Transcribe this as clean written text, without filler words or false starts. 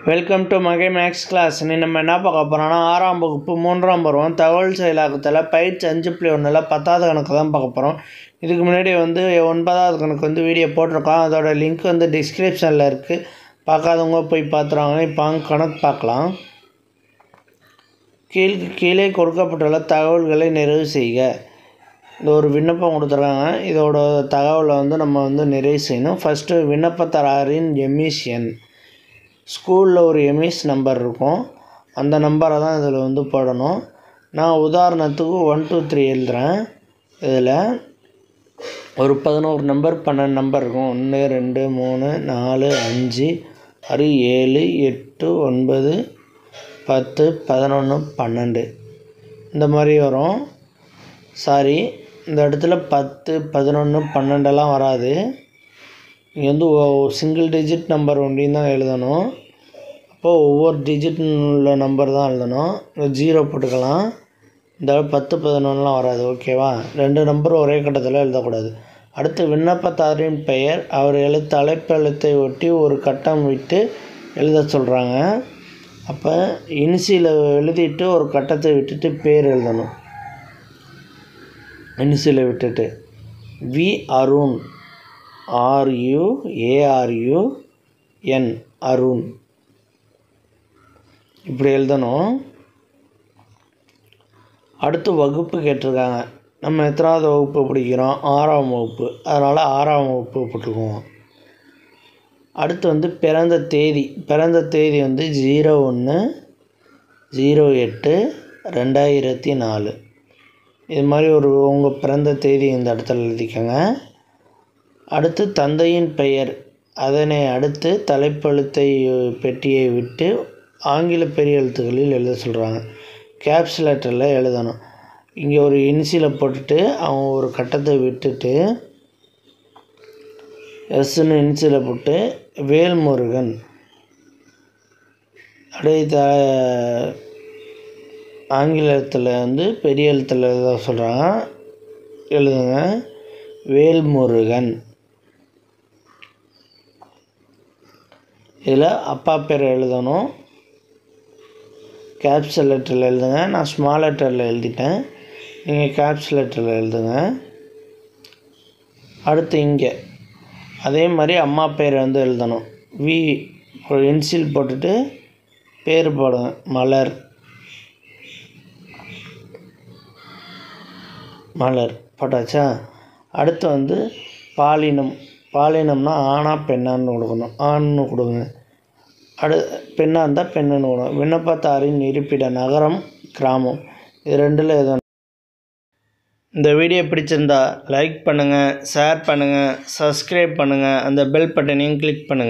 Welcome to Magai maths class. நம்ம என்ன பார்க்க போகிறோம்னா 6ஆம் வகுப்பு 3ஆம் பருவம் தகவல் செயலாக்கத்தில் பயிற்சி 5.1ல் 10வது கணக்கு தான் பார்க்க போகிறோம். இதுக்கு முன்னாடி 9வது கணக்கு வீடியோ போட்டிருக்கோம். அதோட லிங்க் டிஸ்கிரிப்ஷனில் இருக்குது. பார்க்காதவங்க போய் பார்த்துருவாங்க. இப்போ கணக்கு பார்க்கலாம். கீழே கொடுக்கப்பட்டுள்ள தகவல்களை நிறைவு செய்க. இந்த ஒரு விண்ணப்பம் கொடுத்துருக்காங்க. இதோட தகவலை நம்ம நிறைவு செய்யணும். ஃபஸ்ட்டு விண்ணப்பதாரரின் எம்இஸ் எண். ஸ்கூலில் ஒரு எம்இஸ் நம்பர் இருக்கும். அந்த நம்பரை தான் இதில் போடணும். நான் உதாரணத்துக்கு 1 2 3 எழுதுகிறேன். இதில் ஒரு 11 நம்பர் 12 நம்பர் இருக்கும். 1 2 3 4 5 6 7 8 9 10 11 12 இந்த மாதிரி வரும். சாரி, இந்த இடத்துல 10 11 12 வராது. இங்கே சிங்கிள் டிஜிட் நம்பர் ஒன்றையும் தான் எழுதணும். அப்போது ஒவ்வொரு டிஜிட் உள்ள நம்பர் தான் எழுதணும். 0 போட்டுக்கலாம். இந்த 10 11 வராது. ஓகேவா? 2 நம்பரும் ஒரே கட்டத்தில் எழுதக்கூடாது. அடுத்து விண்ணப்பதாரரின் பெயர் அவர் தலைப்பு எழுத்தை ஒட்டி ஒரு கட்டம் விட்டு எழுத சொல்கிறாங்க. அப்போ இனிஷியல் எழுதிட்டு ஒரு கட்டத்தை விட்டுட்டு பேர் எழுதணும். இனிஷியலை விட்டுட்டு வி அருண், RUARUN அருண் இப்படி எழுதணும். அடுத்து வகுப்பு கேட்டிருக்காங்க. நம்ம எத்தனாவது வகுப்பு படிக்கிறோம்? 6ஆம் வகுப்பு. அதனால் 6ஆம் வகுப்பு போட்டுக்குவோம். அடுத்து பிறந்த தேதி. பிறந்த தேதி 01/08/2004. இது மாதிரி உங்கள் பிறந்த தேதி இந்த இடத்துல எழுதிக்கோங்க. அடுத்து தந்தையின் பெயர். அதனை அடுத்து தலைப்பெழுத்தை பெட்டியை விட்டு ஆங்கில பெரிய எழுத்துக்களில் எழுத சொல்கிறாங்க. கேப்ஸ் லெட்டரில் எழுதணும். இங்கே ஒரு இனிஷியலை போட்டுட்டு அவங்க ஒரு கட்டத்தை விட்டுட்டு எஸ்ன்னு இனிஷியலை போட்டு வேல்முருகன். அப்படியே ஆங்கிலத்தில் பெரிய எழுத்தில் எழுத சொல்கிறாங்க. எழுதுங்க வேல்முருகன். இதில் அப்பா பேர் எழுதணும். கேப்ஸ் லெட்டரில் எழுதுங்க. நான் ஸ்மால் லெட்டரில் எழுதிட்டேன். நீங்கள் கேப்ஸ் லெட்டரில் எழுதுங்க. அடுத்து இங்கே அதே மாதிரி அம்மா பேர் எழுதணும். வி இன்சில் போட்டுட்டு பேர் போடுங்க. மலர் போட்டாச்சா? அடுத்து பாலினம். பாலினம்னா ஆணா பெண்ணான்னு கொடுக்கணும். ஆண்னு கொடுங்க. பெண்ணாக இருந்தால் பெண்ணுன்னு கொடுங்க. விண்ணப்பதாரின் இருப்பிட நகரம், கிராமம். இது 2ல் எதுவும். இந்த வீடியோ பிடிச்சிருந்தா லைக் பண்ணுங்கள், ஷேர் பண்ணுங்கள், சப்ஸ்கிரைப் பண்ணுங்கள். அந்த பெல் பட்டனையும் கிளிக் பண்ணுங்கள்.